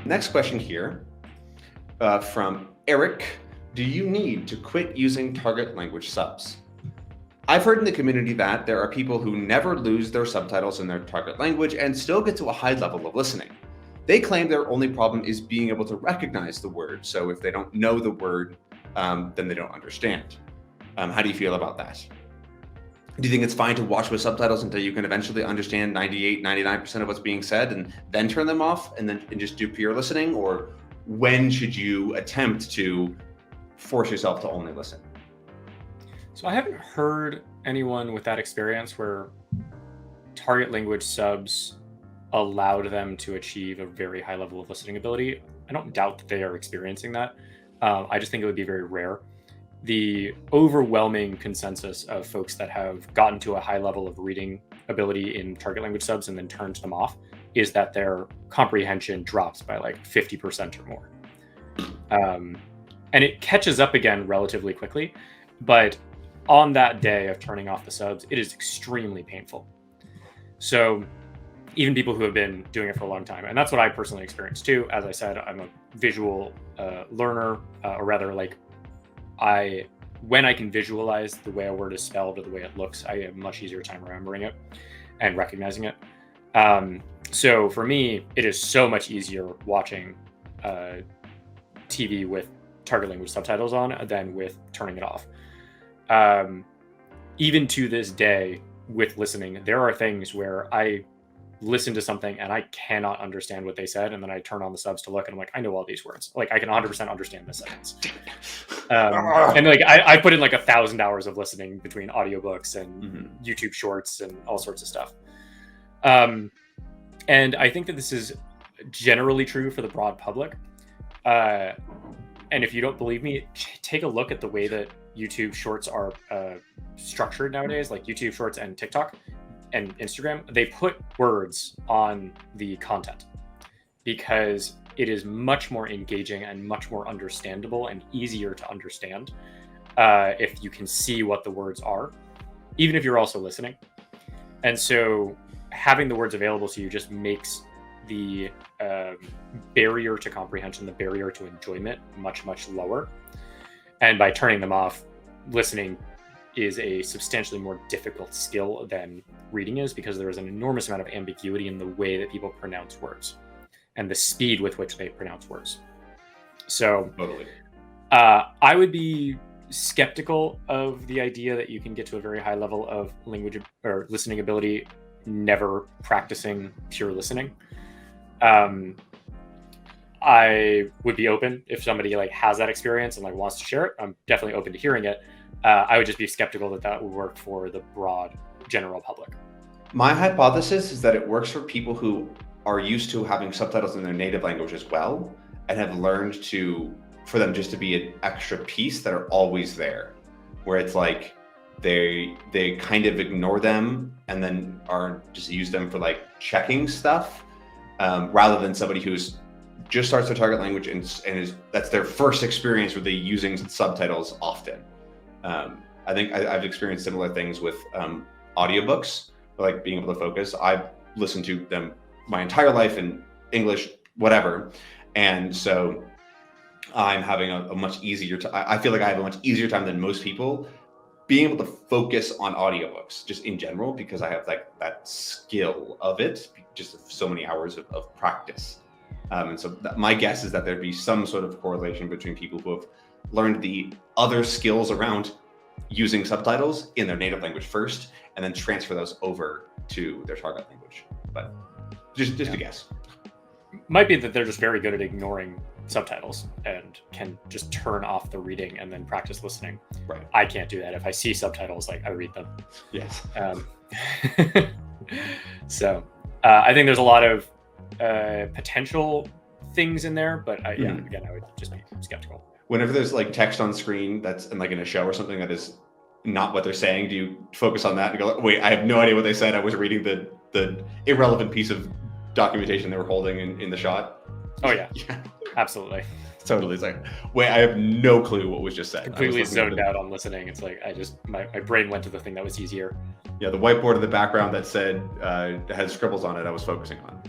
Next question here from Eric. Do you need to quit using target language subs? I've heard in the community that there are people who never lose their subtitles in their target language and still get to a high level of listening. They claim their only problem is being able to recognize the word. So if they don't know the word, then they don't understand. How do you feel about that? Do you think it's fine to watch with subtitles until you can eventually understand 98, 99% of what's being said and then turn them off and just do pure listening? Or when should you attempt to force yourself to only listen? So I haven't heard anyone with that experience where target language subs allowed them to achieve a very high level of listening ability. I don't doubt that they are experiencing that. I just think it would be very rare. The overwhelming consensus of folks that have gotten to a high level of reading ability in target language subs and then turned them off is that their comprehension drops by like 50% or more. And it catches up again relatively quickly. But on that day of turning off the subs, it is extremely painful. So even people who have been doing it for a long time, and that's what I personally experienced too. As I said, I'm a visual learner, or rather like when I can visualize the way a word is spelled or the way it looks, I have a much easier time remembering it and recognizing it. So for me, it is so much easier watching TV with target language subtitles on than with turning it off. Even to this day with listening, there are things where I listen to something and I cannot understand what they said. And then I turn on the subs to look and I'm like, I know all these words. Like I can 100% understand this sentence. And like, I put in like 1,000 hours of listening between audiobooks and YouTube shorts and all sorts of stuff. And I think that this is generally true for the broad public. And if you don't believe me, take a look at the way that YouTube shorts are structured nowadays, like YouTube shorts and TikTok and Instagram. They put words on the content because it is much more engaging and much more understandable and easier to understand if you can see what the words are, even if you're also listening. And so having the words available to you just makes the barrier to comprehension, the barrier to enjoyment much, much lower. And by turning them off, listening is a substantially more difficult skill than reading is, because there is an enormous amount of ambiguity in the way that people pronounce words and the speed with which they pronounce words. So Totally. I would be skeptical of the idea that you can get to a very high level of language or listening ability never practicing pure listening. I would be open if somebody like has that experience and like wants to share it. I'm definitely open to hearing it. I would just be skeptical that that would work for the broad general public. My hypothesis is that it works for people who are used to having subtitles in their native language as well and have learned for them just to be an extra piece that are always there, where it's like they kind of ignore them and then are just use them for like checking stuff, rather than somebody who's just starts their target language and that's their first experience with using subtitles often. I think I've experienced similar things with audiobooks, like being able to focus. I've listened to them my entire life in English, whatever. And so I'm having a much easier time. I feel like I have a much easier time than most people being able to focus on audiobooks just in general, because I have like that skill of it, just so many hours of practice. And so my guess is that there'd be some sort of correlation between people who have learned the other skills around using subtitles in their native language first, and then transfer those over to their target language. But just a guess. Might be that they're just very good at ignoring subtitles and can just turn off the reading and then practice listening. Right. I can't do that. If I see subtitles, like I read them. Yes. So I think there's a lot of potential things in there, but again, I would just be skeptical. Whenever there's like text on screen that's in a show or something that is not what they're saying, do you focus on that and go, wait, I have no idea what they said. I was reading the irrelevant piece of documentation they were holding in the shot. Oh yeah. Absolutely. Totally. It's like, wait, I have no clue what was just said. Completely zoned out on listening. It's like my brain went to the thing that was easier. Yeah, the whiteboard in the background that said had scribbles on it, I was focusing on.